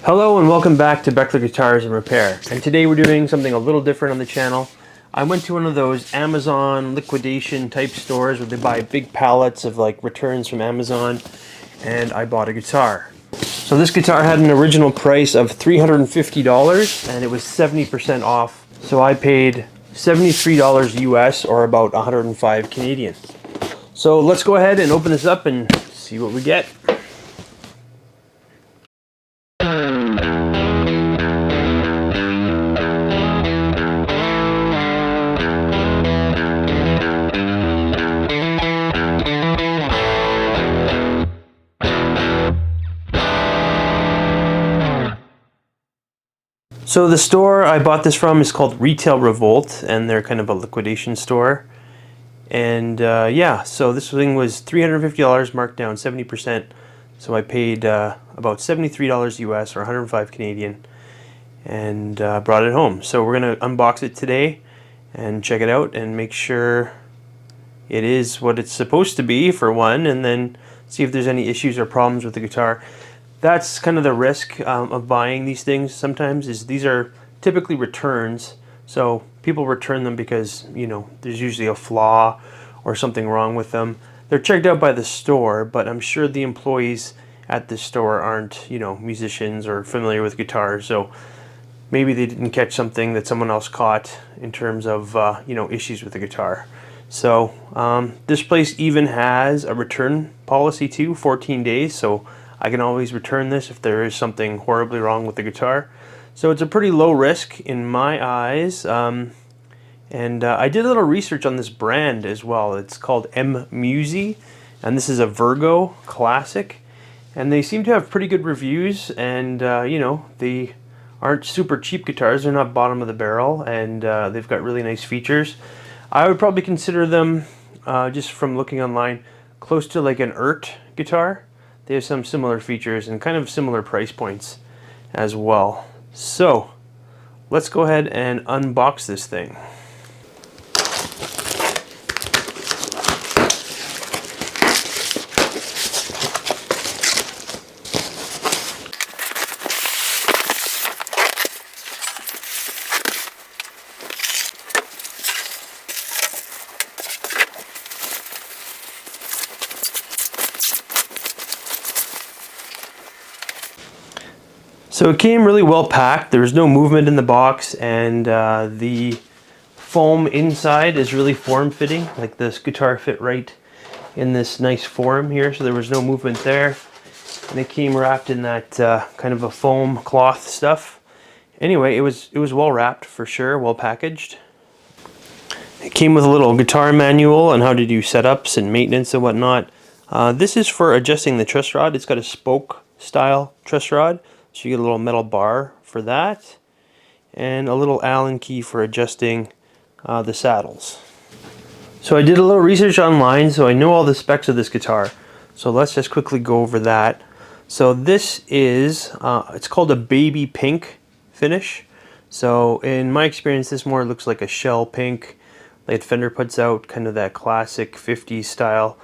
Hello and welcome back to Beckler Guitars and Repair. And today we're doing something a little different on the channel. I went to one of those Amazon liquidation type stores where they buy big pallets of like returns from Amazon, and I bought a guitar. So this guitar had an original price of $350 and it was 70% off. So I paid $73 US, or about 105 Canadian. So let's go ahead and open this up and see what we get. So the store I bought this from is called Retail Revolt, and they're kind of a liquidation store. And yeah, so this thing was $350 marked down 70%. So I paid about $73 US, or 105 Canadian, and brought it home. So we're gonna unbox it today and check it out and make sure it is what it's supposed to be, for one, and then see if there's any issues or problems with the guitar. That's kind of the risk of buying these things sometimes, is these are typically returns. So people return them because, you know, there's usually a flaw or something wrong with them. They're checked out by the store, but I'm sure the employees at the store aren't, you know, musicians or familiar with guitars. So maybe they didn't catch something that someone else caught in terms of, you know, issues with the guitar. So this place even has a return policy too, 14 days. So I can always return this if there is something horribly wrong with the guitar. So it's a pretty low risk in my eyes. I did a little research on this brand as well. It's called Musi, and this is a Virgo classic. And they seem to have pretty good reviews, and you know, they aren't super cheap guitars. They're not bottom of the barrel, and they've got really nice features. I would probably consider them, just from looking online, close to like an guitar. They have some similar features and kind of similar price points as well. So let's go ahead and unbox this thing. So it came really well packed. There was no movement in the box, and the foam inside is really form-fitting. Like, this guitar fit right in this nice form here, so there was no movement there. And it came wrapped in that kind of a foam cloth stuff. Anyway, it was well wrapped for sure, well packaged. It came with a little guitar manual on how to do setups and maintenance and whatnot. This is for adjusting the truss rod. It's got a spoke style truss rod. So you get a little metal bar for that, and a little Allen key for adjusting the saddles. So I did a little research online, so I know all the specs of this guitar. So let's just quickly go over that. So this is, it's called a baby pink finish. So in my experience, this more looks like a shell pink, like Fender puts out, kind of that classic 50s style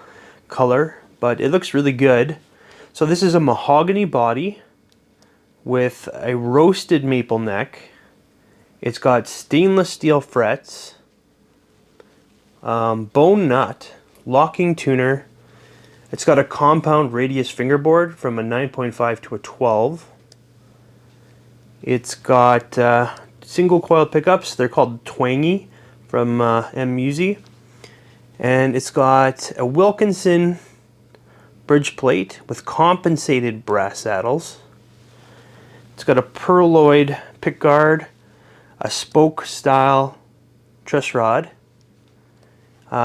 color, but it looks really good. So this is a mahogany body with a roasted maple neck. It's got stainless steel frets, bone nut, locking tuner. It's got a compound radius fingerboard from a 9.5 to a 12. It's got single coil pickups. They're called Twangy from Musi. And it's got a Wilkinson bridge plate with compensated brass saddles. It's got a purloined pickguard, a spoke style truss rod,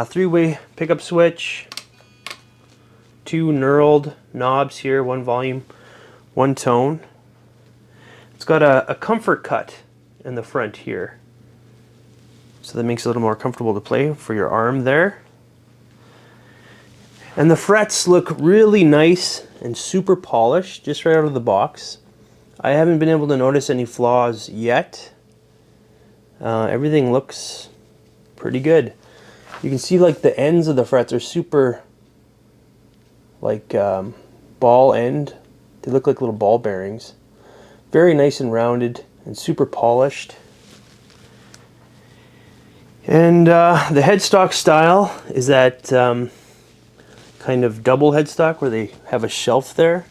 three-way pickup switch, two knurled knobs here, one volume, one tone. It's got a comfort cut in the front here, so that makes it a little more comfortable to play for your arm there. And the frets look really nice and super polished just right out of the box. I haven't been able to notice any flaws yet. Everything looks pretty good. You can see like the ends of the frets are super like ball end. They look like little ball bearings. Very nice and rounded and super polished. And the headstock style is that kind of double headstock where they have a shelf there.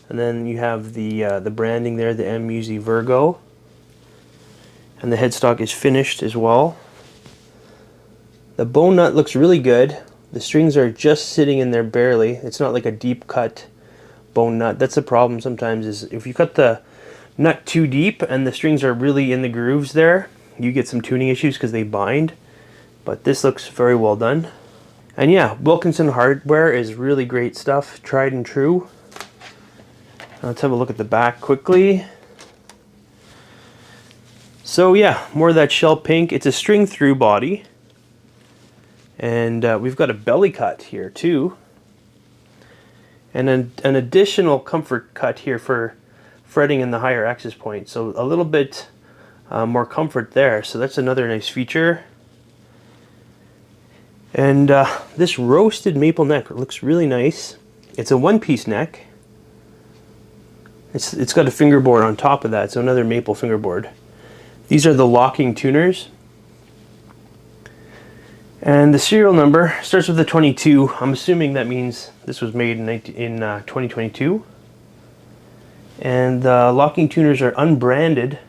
And then you have the branding there, the Musi Virgo. And the headstock is finished as well. The bone nut looks really good. The strings are just sitting in there barely. It's not like a deep cut bone nut. That's the problem sometimes, is if you cut the nut too deep and the strings are really in the grooves there, you get some tuning issues because they bind. But this looks very well done. And yeah, Wilkinson hardware is really great stuff, tried and true. Let's have a look at the back quickly. So yeah, more of that shell pink. It's a string through body. And we've got a belly cut here too. And an additional comfort cut here for fretting in the higher access point. So a little bit more comfort there. So that's another nice feature. And this roasted maple neck looks really nice. It's a one-piece neck. It's got a fingerboard on top of that, so another maple fingerboard. These are the locking tuners. And the serial number starts with the 22. I'm assuming that means this was made in 2022. And the locking tuners are unbranded.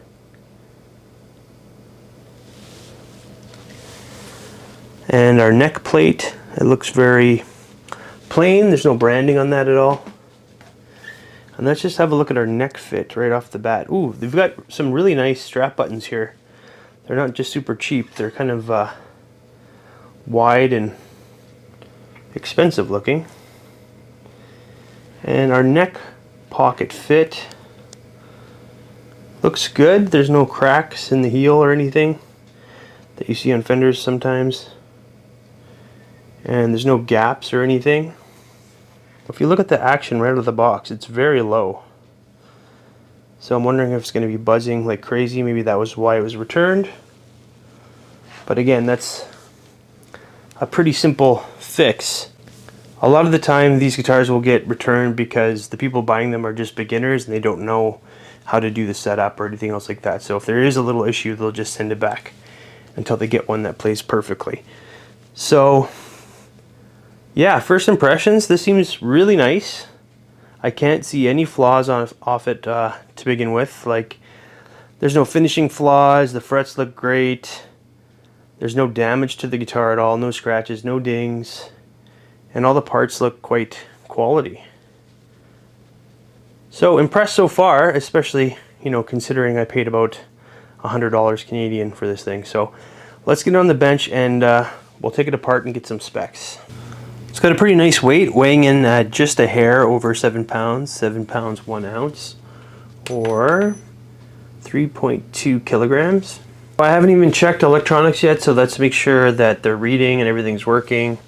And our neck plate, it looks very plain. There's no branding on that at all. And let's just have a look at our neck fit right off the bat. Ooh, they've got some really nice strap buttons here. They're not just super cheap. They're kind of wide and expensive looking. And our neck pocket fit looks good. There's no cracks in the heel or anything that you see on fenders sometimes. And there's no gaps or anything. If you look at the action right out of the box, it's very low. So I'm wondering if it's going to be buzzing like crazy. Maybe that was why it was returned. But again, that's a pretty simple fix. A lot of the time these guitars will get returned because the people buying them are just beginners and they don't know how to do the setup or anything else like that. So if there is a little issue, they'll just send it back until they get one that plays perfectly. So yeah, first impressions, this seems really nice. I can't see any flaws off it to begin with. Like, there's no finishing flaws, the frets look great. There's no damage to the guitar at all, no scratches, no dings. And all the parts look quite quality. So impressed so far, especially, you know, considering I paid about $100 Canadian for this thing. So let's get it on the bench and we'll take it apart and get some specs. It's got a pretty nice weight, weighing in at just a hair over 7 pounds, 7 pounds 1 ounce, or 3.2 kilograms. I haven't even checked electronics yet, so let's make sure that they're reading and everything's working.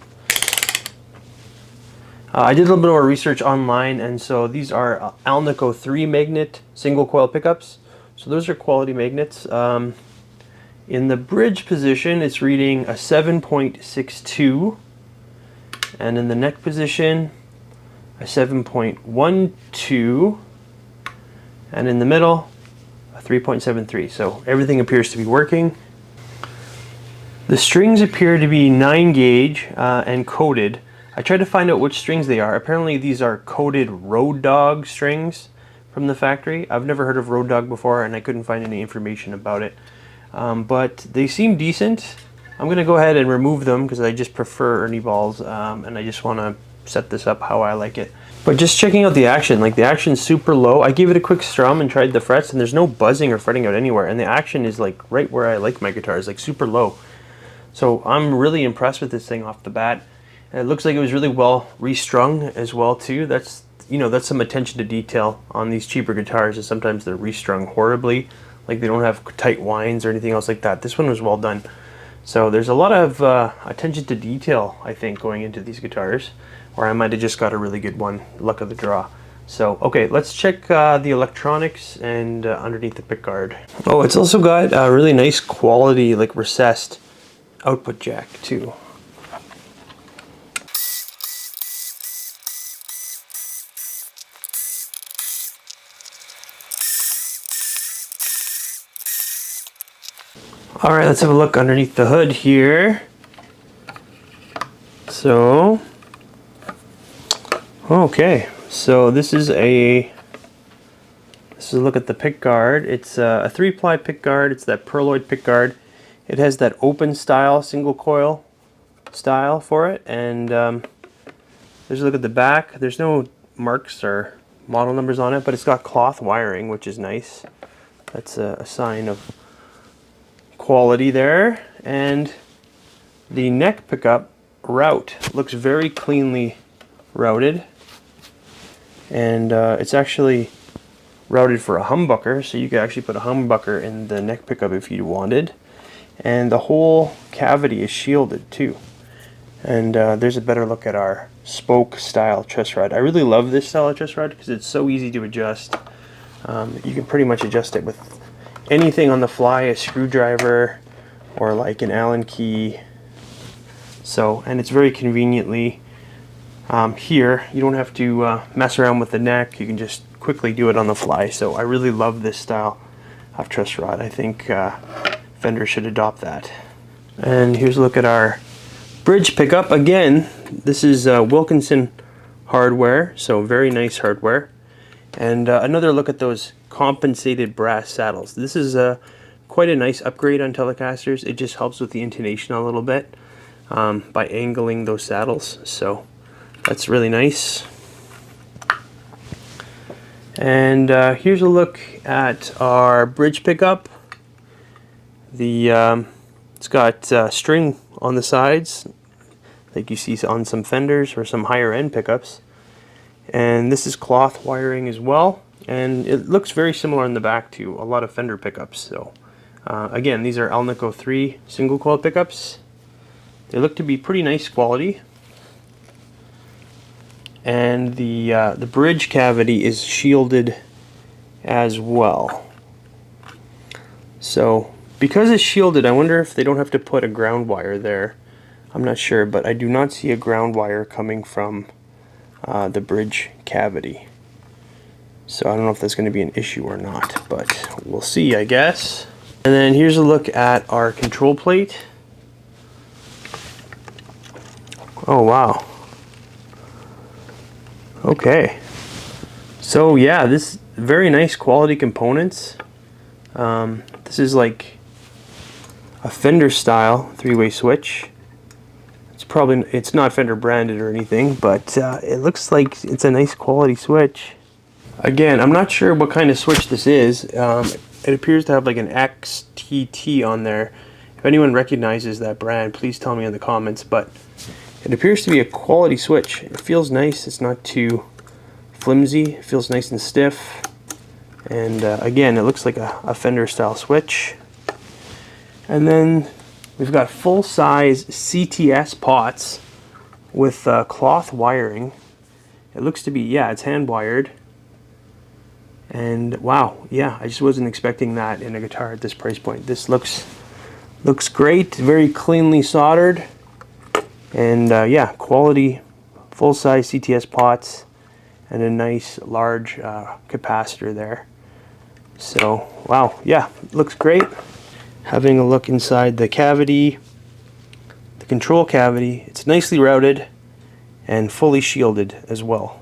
I did a little bit more research online, and so these are Alnico 3 magnet single coil pickups. So those are quality magnets. In the bridge position, it's reading a 7.62. And in the neck position, a 7.12, and in the middle, a 3.73. So everything appears to be working. The strings appear to be 9 gauge and coated. I tried to find out which strings they are. Apparently these are coated Road Dog strings from the factory. I've never heard of Road Dog before, and I couldn't find any information about it. But they seem decent. I'm going to go ahead and remove them because I just prefer Ernie balls, and I just want to set this up how I like it. But just checking out the action, like the action's super low. I gave it a quick strum and tried the frets, and there's no buzzing or fretting out anywhere. And the action is like right where I like my guitars, like super low. So I'm really impressed with this thing off the bat. And it looks like it was really well restrung as well too. That's, you know, that's some attention to detail on these cheaper guitars, is sometimes they're restrung horribly, like they don't have tight winds or anything else like that. This one was well done. So there's a lot of attention to detail, I think, going into these guitars, or I might have just got a really good one, luck of the draw. So, okay, let's check the electronics and underneath the pickguard. Oh, it's also got a really nice quality, like recessed output jack too. All right, let's have a look underneath the hood here. So, okay, so this is a look at the pick guard. It's a 3-ply pick guard. It's that perloid pick guard. It has that open style, single coil style for it. And there's a look at the back. There's no marks or model numbers on it, but it's got cloth wiring, which is nice. That's a sign of quality there. And the neck pickup route looks very cleanly routed, and it's actually routed for a humbucker, so you could actually put a humbucker in the neck pickup if you wanted. And the whole cavity is shielded too. And there's a better look at our spoke style truss rod. I really love this style of truss rod because it's so easy to adjust. You can pretty much adjust it with anything on the fly, a screwdriver or like an Allen key. So, and it's very conveniently here. You don't have to mess around with the neck. You can just quickly do it on the fly. So I really love this style of truss rod. I think Fender should adopt that. And here's a look at our bridge pickup. Again, this is Wilkinson hardware, so very nice hardware. And another look at those compensated brass saddles. This is quite a nice upgrade on Telecasters. It just helps with the intonation a little bit by angling those saddles. So that's really nice. And here's a look at our bridge pickup. It's got string on the sides, like you see on some Fenders or some higher end pickups. And this is cloth wiring as well. And it looks very similar in the back to a lot of Fender pickups. So again, these are Alnico 3 single coil pickups. They look to be pretty nice quality. And the bridge cavity is shielded as well. So because it's shielded, I wonder if they don't have to put a ground wire there. I'm not sure, but I do not see a ground wire coming from the bridge cavity. So I don't know if that's going to be an issue or not, but we'll see, I guess. And then here's a look at our control plate. Oh wow. Okay. So yeah, this very nice quality components. This is like a Fender style 3-way switch. It's not Fender branded or anything, but it looks like it's a nice quality switch. Again, I'm not sure what kind of switch this is. It appears to have like an XTT on there. If anyone recognizes that brand, please tell me in the comments, but it appears to be a quality switch. It feels nice. It's not too flimsy. It feels nice and stiff. And again, it looks like a Fender style switch. And then we've got full-size CTS pots with cloth wiring. It looks to be, yeah, it's hand wired. And wow, yeah, I just wasn't expecting that in a guitar at this price point. This looks great, very cleanly soldered. And yeah, quality full-size CTS pots and a nice large capacitor there. So wow, yeah, looks great. Having a look inside the cavity, the control cavity, it's nicely routed and fully shielded as well.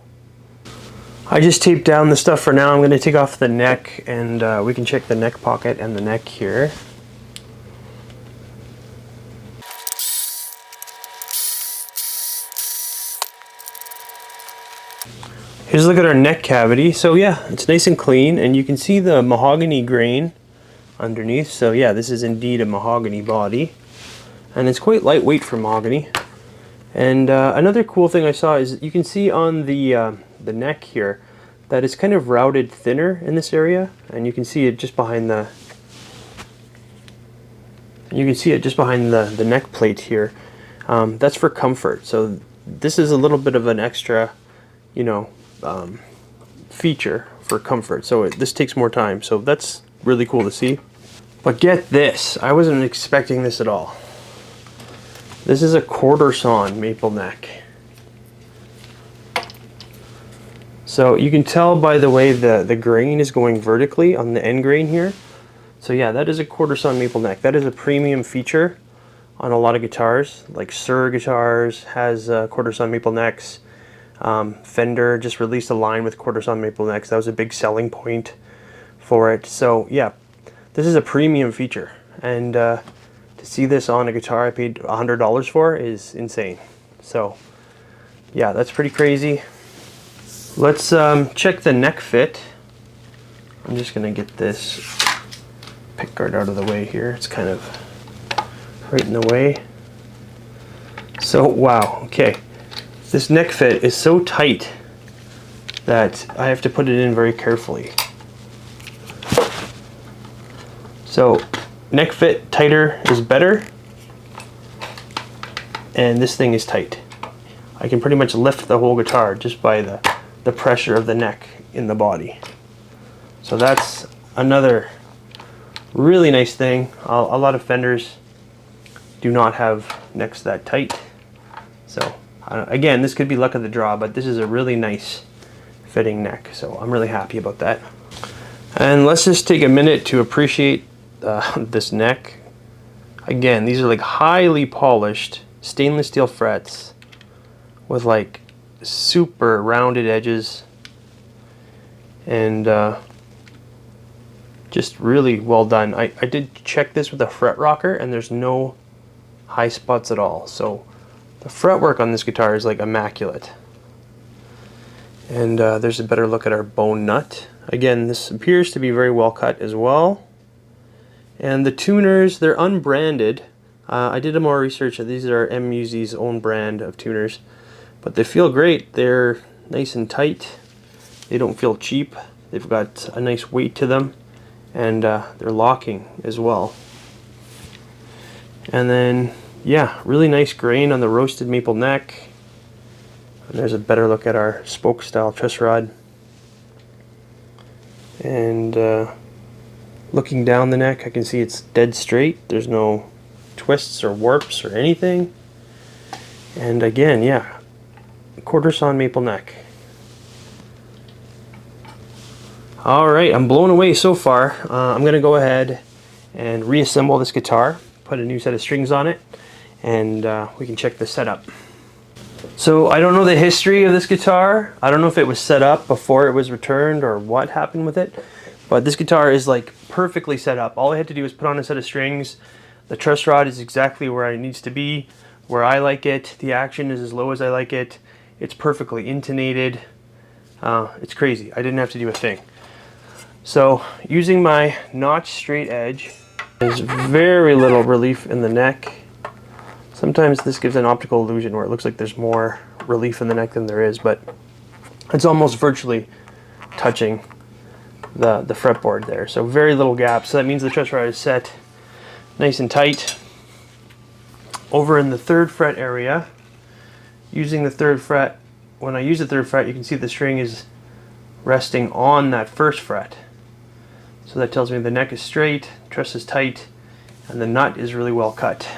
I just taped down the stuff for now. I'm going to take off the neck, and we can check the neck pocket and the neck here. Here's a look at our neck cavity. So yeah, it's nice and clean, and you can see the mahogany grain underneath. So yeah, this is indeed a mahogany body, and it's quite lightweight for mahogany. And another cool thing I saw is you can see on the neck here that it's kind of routed thinner in this area, and you can see it just behind the neck plate here. That's for comfort. So this is a little bit of an extra, you know, feature for comfort. So this takes more time. So that's really cool to see. But get this, I wasn't expecting this at all. This is a quarter sawn maple neck. So you can tell by the way the grain is going vertically on the end grain here. So yeah, that is a quarter sawn maple neck. That is a premium feature on a lot of guitars, like Sur guitars has quarter sawn maple necks. Fender just released a line with quarter sawn maple necks. That was a big selling point for it. So yeah, this is a premium feature, and to see this on a guitar I paid $100 for is insane. So yeah, that's pretty crazy. Let's check the neck fit. I'm just gonna get this pickguard out of the way here. It's kind of right in the way. So wow, okay. This neck fit is so tight that I have to put it in very carefully. So neck fit tighter is better, and this thing is tight. I can pretty much lift the whole guitar just by the pressure of the neck in the body. So that's another really nice thing. A lot of Fenders do not have necks that tight. So again, this could be luck of the draw, but this is a really nice fitting neck. So I'm really happy about that. And let's just take a minute to appreciate this neck. Again, these are like highly polished stainless steel frets with like super rounded edges, and just really well done. I did check this with a fret rocker, and there's no high spots at all. So the fretwork on this guitar is like immaculate. And there's a better look at our bone nut. Again, this appears to be very well cut as well. And the tuners, they're unbranded. I did more research. These are Musi's own brand of tuners, but they feel great. They're nice and tight. They don't feel cheap. They've got a nice weight to them, and they're locking as well. And then, yeah, really nice grain on the roasted maple neck. And there's a better look at our spoke style truss rod. And looking down the neck, I can see it's dead straight. There's no twists or warps or anything. And again, yeah, quarter sawn maple neck. Alright, I'm blown away so far. I'm going to go ahead and reassemble this guitar, put a new set of strings on it, and we can check the setup. So I don't know the history of this guitar. I don't know if it was set up before it was returned or what happened with it, but this guitar is like perfectly set up. All I had to do was put on a set of strings. The truss rod is exactly where it needs to be, where I like it. The action is as low as I like it. It's perfectly intonated. It's crazy. I didn't have to do a thing. So using my notch straight edge, there's very little relief in the neck. Sometimes this gives an optical illusion where it looks like there's more relief in the neck than there is, but it's almost virtually touching the fretboard there. So very little gap. So that means the truss rod is set nice and tight. Over in the 3rd fret area, using the 3rd fret, when I use the 3rd fret, you can see the string is resting on that 1st fret. So that tells me the neck is straight, truss is tight, and the nut is really well cut.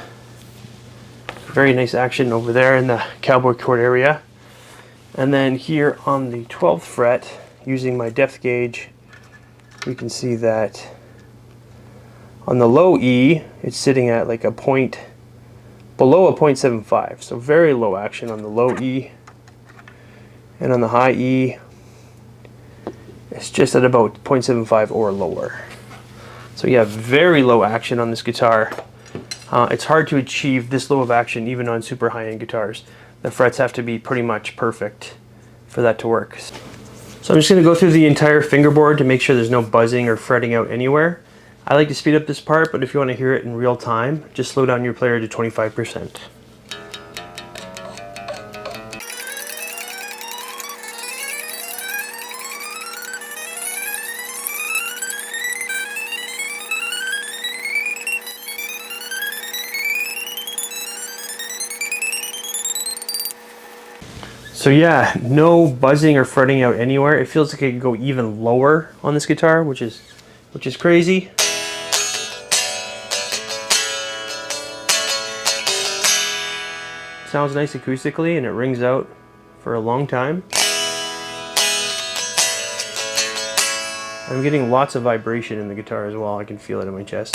Very nice action over there in the cowboy chord area. And then here on the 12th fret, using my depth gauge, we can see that on the low E, it's sitting at like a point below a 0.75, so very low action on the low E. And on the high E, it's just at about 0.75 or lower. So yeah, very low action on this guitar. It's hard to achieve this low of action even on super high-end guitars. The frets have to be pretty much perfect for that to work. So I'm just going to go through the entire fingerboard to make sure there's no buzzing or fretting out anywhere. I like to speed up this part, but if you want to hear it in real time, just slow down your player to 25%. So yeah, no buzzing or fretting out anywhere. It feels like it could go even lower on this guitar, which is crazy. Sounds nice acoustically, and it rings out for a long time. I'm getting lots of vibration in the guitar as well. I can feel it in my chest.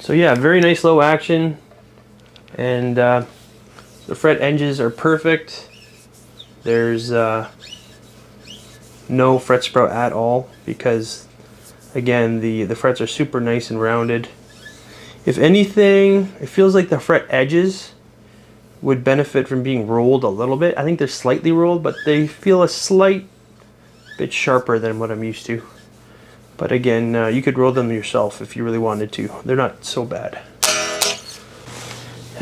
So yeah, very nice low action, and the fret edges are perfect. There's no fret sprout at all because, again, the frets are super nice and rounded. If anything, it feels like the fret edges would benefit from being rolled a little bit. I think they're slightly rolled, but they feel a slight bit sharper than what I'm used to. But again, you could roll them yourself if you really wanted to. They're not so bad.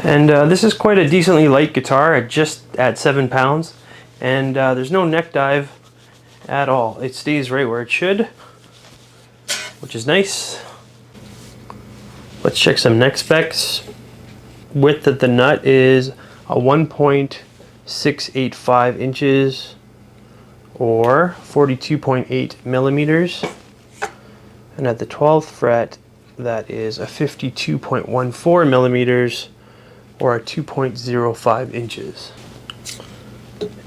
And this is quite a decently light guitar at 7 pounds. And there's no neck dive at all. It stays right where it should, which is nice. Let's check some neck specs. Width of the nut is a 1.685 inches or 42.8 millimeters. And at the 12th fret, that is a 52.14 millimeters or a 2.05 inches.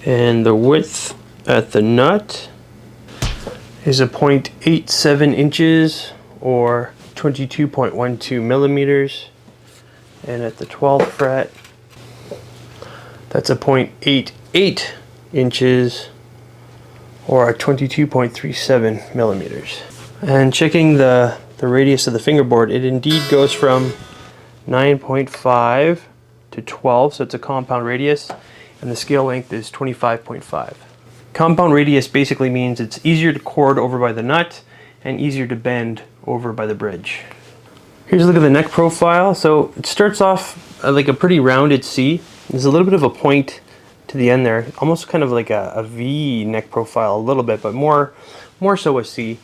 And the width at the nut is a 0.87 inches or 22.12 millimeters. And at the 12th fret, that's a 0.88 inches or a 22.37 millimeters. And checking the radius of the fingerboard, it indeed goes from 9.5 to 12, so it's a compound radius, and the scale length is 25.5. Compound radius basically means it's easier to chord over by the nut and easier to bend over by the bridge. Here's a look at the neck profile. So it starts off like a pretty rounded C. There's a little bit of a point to the end there, almost kind of like a V neck profile a little bit, but more so a C.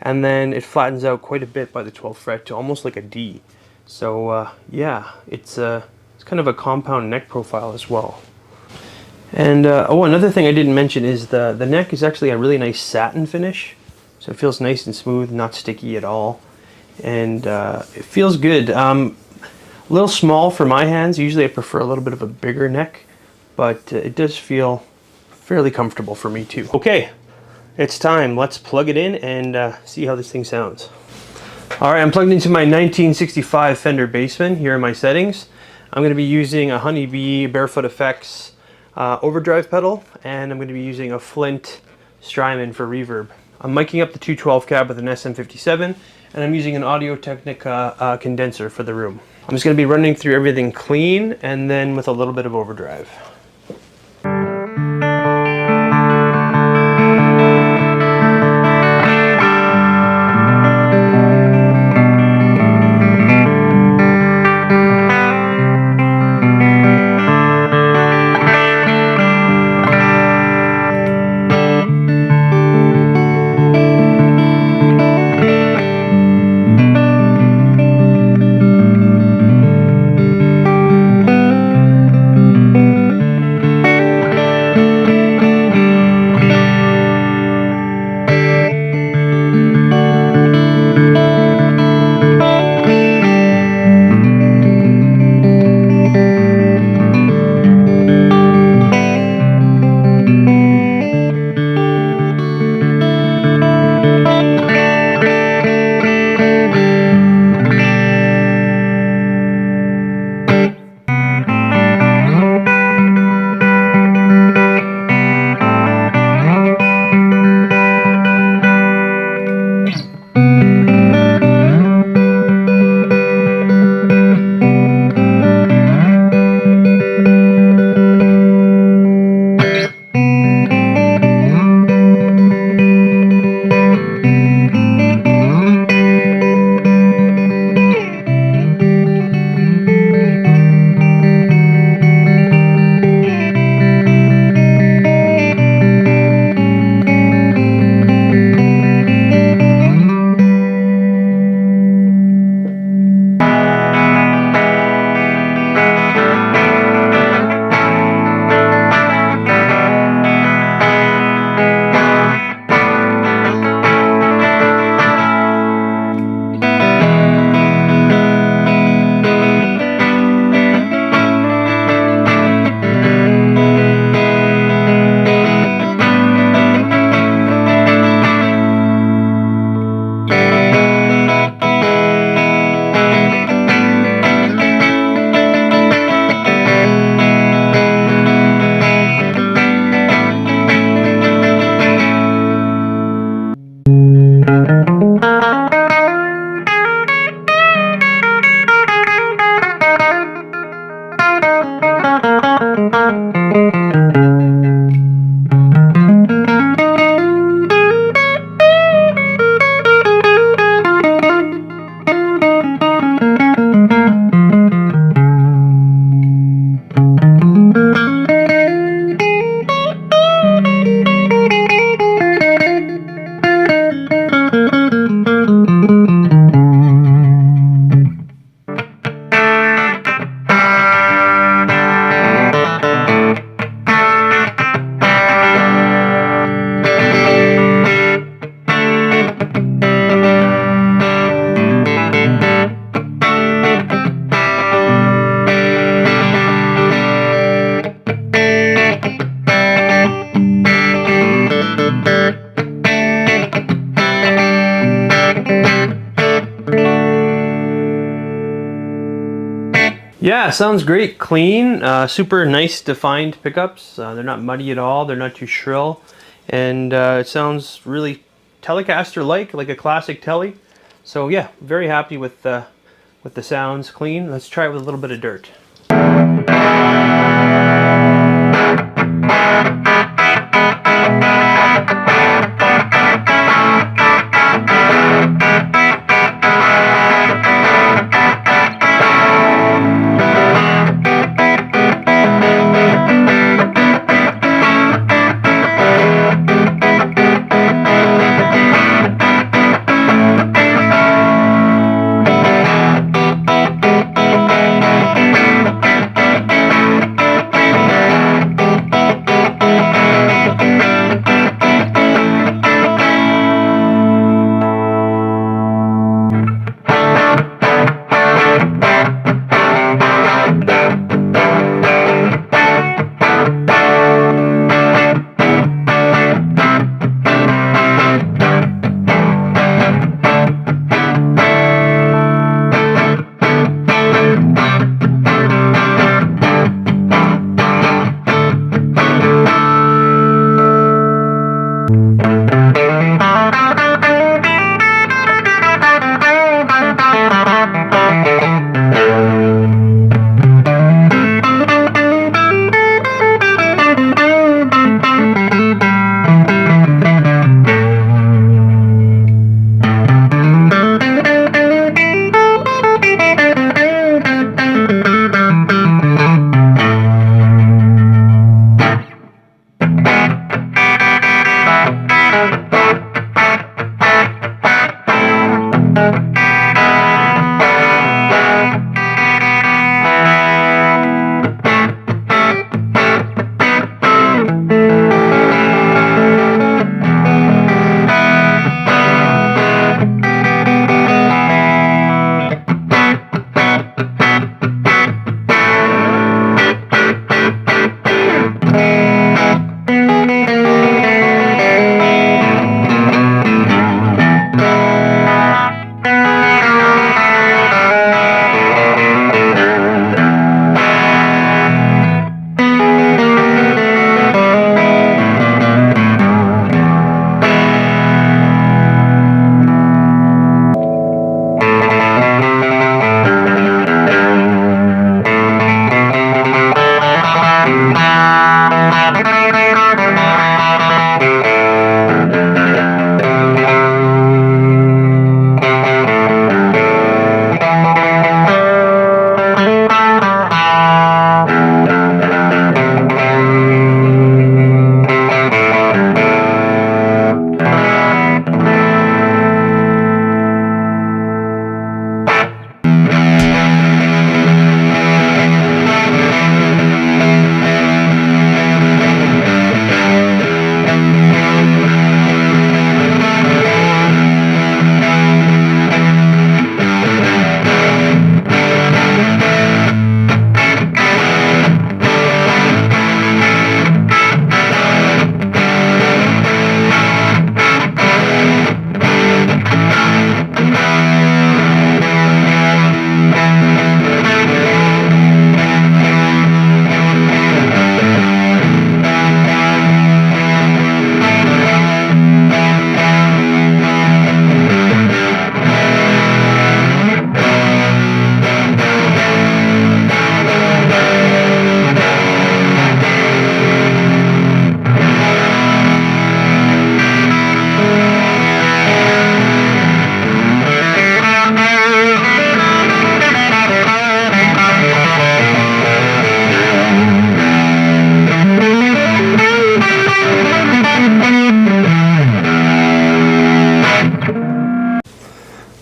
And then it flattens out quite a bit by the 12th fret to almost like a D. So yeah, it's kind of a compound neck profile as well. And oh, another thing I didn't mention is the neck is actually a really nice satin finish. So it feels nice and smooth, not sticky at all. And it feels good. A little small for my hands. Usually I prefer a little bit of a bigger neck, but it does feel fairly comfortable for me too. Okay, it's time. Let's plug it in and see how this thing sounds. All right, I'm plugged into my 1965 Fender Bassman. Here are my settings. I'm going to be using a Honeybee Barefoot Effects overdrive pedal, and I'm going to be using a Flint Strymon for reverb. I'm miking up the 212 cab with an SM57, and I'm using an Audio-Technica condenser for the room. I'm just going to be running through everything clean and then with a little bit of overdrive. Yeah, sounds great. Clean, super nice defined pickups. They're not muddy at all. They're not too shrill. And it sounds really Telecaster-like, like a classic Tele. So yeah, very happy with the sounds. Clean. Let's try it with a little bit of dirt.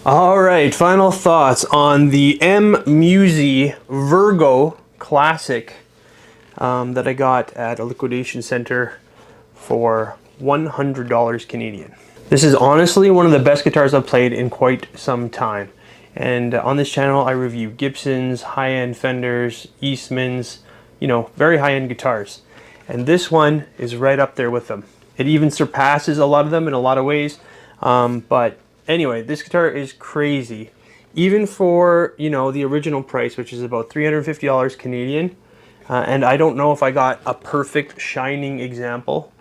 Alright, final thoughts on the Musi Virgo Classic that I got at a liquidation center for $100 Canadian. This is honestly one of the best guitars I've played in quite some time. And on this channel I review Gibsons, high-end Fenders, Eastmans, you know, very high-end guitars. And this one is right up there with them. It even surpasses a lot of them in a lot of ways. But anyway, this guitar is crazy. even for, you know, the original price, which is about $350 Canadian. And I don't know if I got a perfect shining example.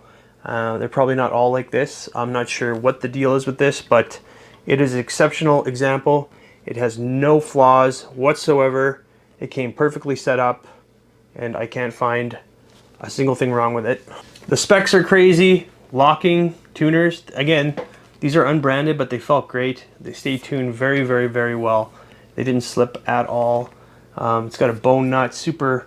They're probably not all like this. I'm not sure what the deal is with this, but it is an exceptional example. It has no flaws whatsoever. It came perfectly set up, and I can't find a single thing wrong with it. The specs are crazy. Locking tuners, again, these are unbranded, but they felt great. They stay tuned very, very, very well. They didn't slip at all. It's got a bone nut, super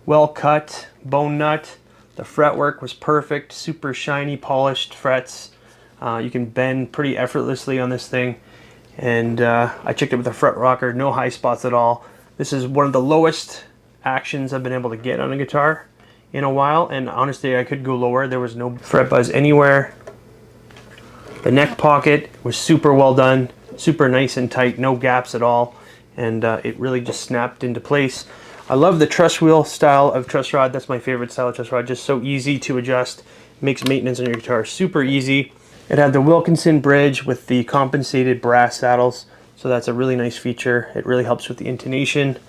well cut bone nut. The fretwork was perfect, super shiny, polished frets. You can bend pretty effortlessly on this thing. And I checked it with a fret rocker, no high spots at all. This is one of the lowest actions I've been able to get on a guitar in a while, and honestly I could go lower. There was no fret buzz anywhere. The neck pocket was super well done, super nice and tight, no gaps at all, and it really just snapped into place. I love the truss wheel style of truss rod. That's my favorite style of truss rod. Just so easy to adjust, makes maintenance on your guitar super easy. It had the Wilkinson bridge with the compensated brass saddles, so that's a really nice feature. It really helps with the intonation.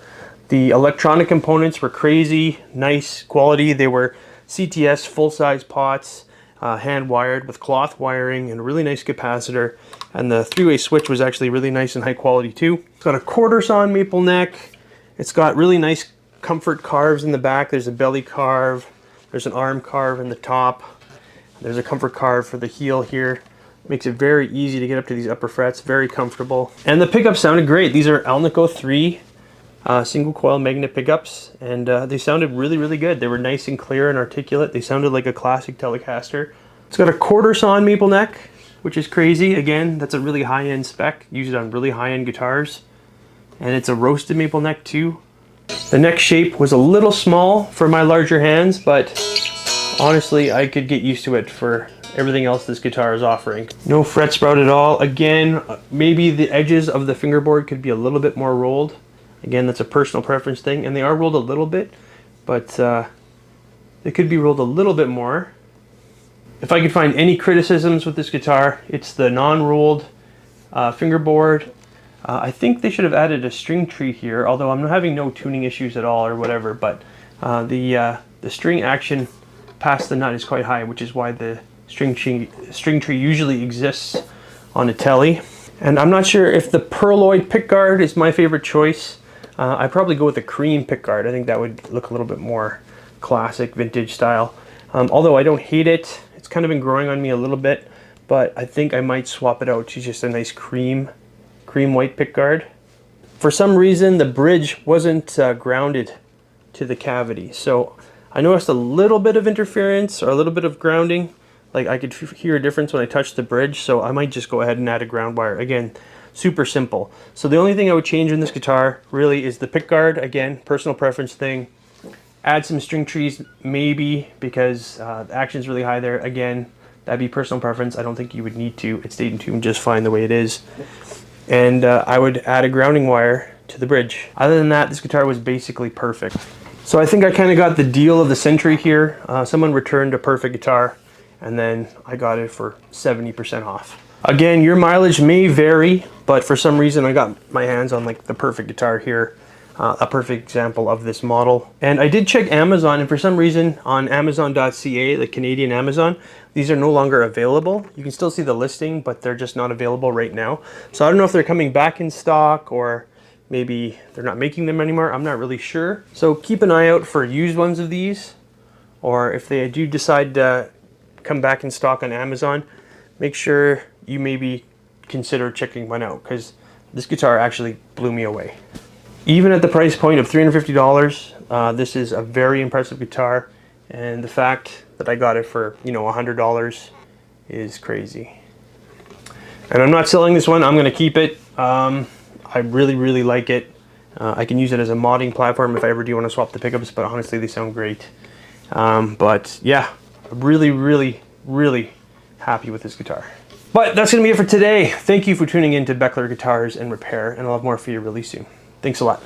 The electronic components were crazy, nice quality. They were CTS full-size pots, hand wired with cloth wiring and a really nice capacitor. And the three-way switch was actually really nice and high quality too. It's got a quarter sawn maple neck. It's got really nice comfort carves in the back. There's a belly carve. There's an arm carve in the top. There's a comfort carve for the heel here. Makes it very easy to get up to these upper frets, very comfortable. And the pickups sounded great. These are Alnico 3 single coil magnet pickups, and they sounded really, really good. They were nice and clear and articulate. They sounded like a classic Telecaster. It's got a quarter sawn maple neck, which is crazy. Again, that's a really high-end spec. Use it on really high-end guitars. And it's a roasted maple neck too. The neck shape was a little small for my larger hands, but honestly, I could get used to it for everything else this guitar is offering. No fret sprout at all. Again, maybe the edges of the fingerboard could be a little bit more rolled. Again, that's a personal preference thing, and they are rolled a little bit, but they could be rolled a little bit more. If I could find any criticisms with this guitar, it's the non-rolled fingerboard. I think they should have added a string tree here, although I'm having no tuning issues at all or whatever, but the string action past the nut is quite high, which is why the string tree usually exists on a Tele. And I'm not sure if the Perloid pickguard is my favorite choice. I'd probably go with the cream pickguard. I think that would look a little bit more classic, vintage style. Although I don't hate it. It's kind of been growing on me a little bit, but I think I might swap it out to just a nice cream white pickguard. For some reason, the bridge wasn't grounded to the cavity. So I noticed a little bit of interference or a little bit of grounding. Like I could hear a difference when I touched the bridge, so I might just go ahead and add a ground wire. Again, super simple. So the only thing I would change in this guitar really is the pickguard. Again, personal preference thing. Add some string trees maybe, because the action's really high there. Again, that'd be personal preference. I don't think you would need to. It stayed in tune just fine the way it is. And I would add a grounding wire to the bridge. Other than that, this guitar was basically perfect. So I think I kind of got the deal of the century here. Someone returned a perfect guitar, and then I got it for 70% off. Again, your mileage may vary, but for some reason I got my hands on like the perfect guitar here. A perfect example of this model. And I did check Amazon, and for some reason on Amazon.ca, the Canadian Amazon, these are no longer available. You can still see the listing, but they're just not available right now. So I don't know if they're coming back in stock, or maybe they're not making them anymore. I'm not really sure. So keep an eye out for used ones of these, or if they do decide to come back in stock on Amazon, make sure you maybe consider checking one out, because this guitar actually blew me away. Even at the price point of $350, this is a very impressive guitar, and the fact that I got it for, you know, $100 is crazy. And I'm not selling this one. I'm going to keep it. I really, really like it. I can use it as a modding platform if I ever do want to swap the pickups, but honestly, they sound great. But yeah, really, really, really happy with this guitar. But that's going to be it for today. Thank you for tuning in to Beckler Guitars and Repair, and I'll have more for you really soon. Thanks a lot.